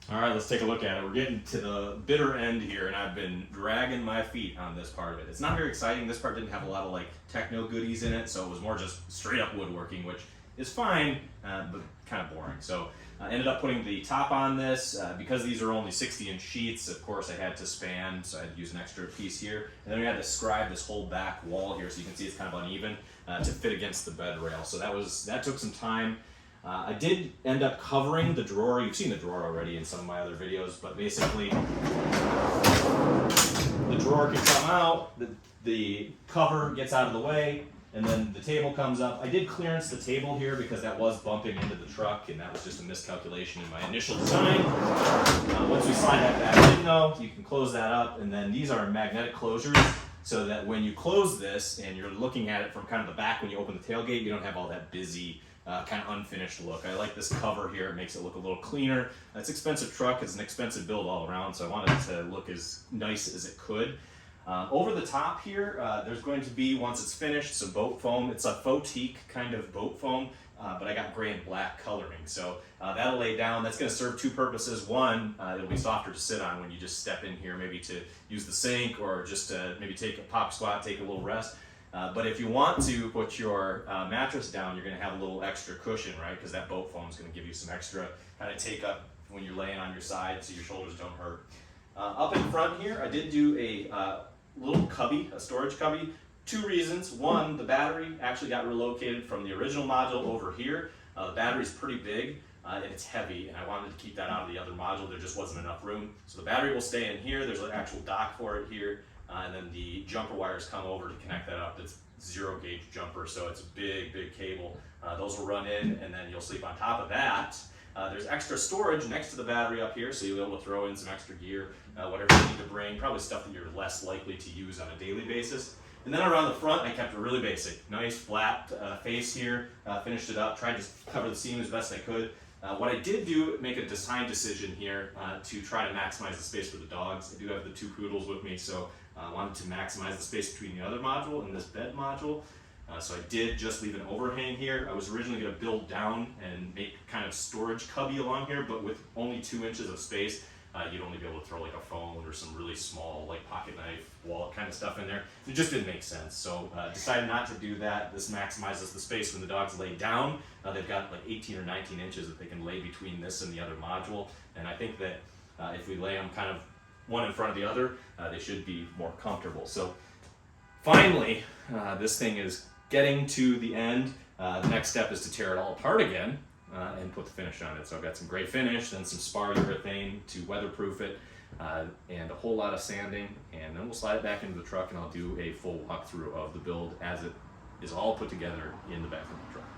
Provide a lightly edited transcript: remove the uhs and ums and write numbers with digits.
All right, let's take a look at it. We're getting to the bitter end here, and I've been dragging my feet on this part of it. It's not very exciting. This part didn't have a lot of like techno goodies in it, so it was more just straight up woodworking, which is fine, but kind of boring. So I ended up putting the top on this. Because these are only 60-inch sheets, of course I had to span, so I had to use an extra piece here. And then we had to scribe this whole back wall here, so you can see it's kind of uneven, to fit against the bed rail. So that took some time. I did end up covering the drawer. You've seen the drawer already in some of my other videos, but basically the drawer can come out, the cover gets out of the way, and then the table comes up. I did clearance the table here because that was bumping into the truck, and that was just a miscalculation in my initial design. Once we slide that back in though, you can close that up, and then these are magnetic closures, so that when you close this and you're looking at it from kind of the back when you open the tailgate, you don't have all that busy, kind of unfinished look. I like this cover here. It makes it look a little cleaner. It's an expensive truck. It's an expensive build all around, so I wanted it to look as nice as it could. Over the top here, there's going to be, once it's finished, some boat foam. It's a faux teak kind of boat foam, but I got gray and black coloring. So that'll lay down. That's going to serve two purposes. One, it'll be softer to sit on when you just step in here, maybe to use the sink or just to maybe take a pop squat, take a little rest. But if you want to put your mattress down, you're going to have a little extra cushion, right? Because that boat foam is going to give you some extra kind of take up when you're laying on your side so your shoulders don't hurt. Up in front here, I did do a little cubby, a storage cubby. Two reasons. One, the battery actually got relocated from the original module over here. The battery's pretty big and it's heavy, and I wanted to keep that out of the other module. There just wasn't enough room. So the battery will stay in here. There's an actual dock for it here. And then the jumper wires come over to connect that up. It's 0 gauge jumper, so it's a big, big cable. Those will run in, and then you'll sleep on top of that. There's extra storage next to the battery up here, so you'll be able to throw in some extra gear, whatever you need to bring, probably stuff that you're less likely to use on a daily basis. And then around the front, I kept it really basic. Nice flat face here, finished it up, tried to cover the seam as best I could. What I did do, make a design decision here to try to maximize the space for the dogs. I do have the 2 poodles with me, so I wanted to maximize the space between the other module and this bed module. So I did just leave an overhang here. I was originally going to build down and make kind of storage cubby along here, but with only 2 inches of space, you'd only be able to throw like a phone or some really small like pocket knife, wallet kind of stuff in there. It just didn't make sense. So decided not to do that. This maximizes the space when the dogs lay down. They've got like 18 or 19 inches that they can lay between this and the other module. And I think that if we lay them kind of one in front of the other, they should be more comfortable. So finally, this thing is getting to the end. The next step is to tear it all apart again and put the finish on it. So I've got some gray finish, then some spar urethane to weatherproof it, and a whole lot of sanding, and then we'll slide it back into the truck and I'll do a full walkthrough of the build as it is all put together in the back of the truck.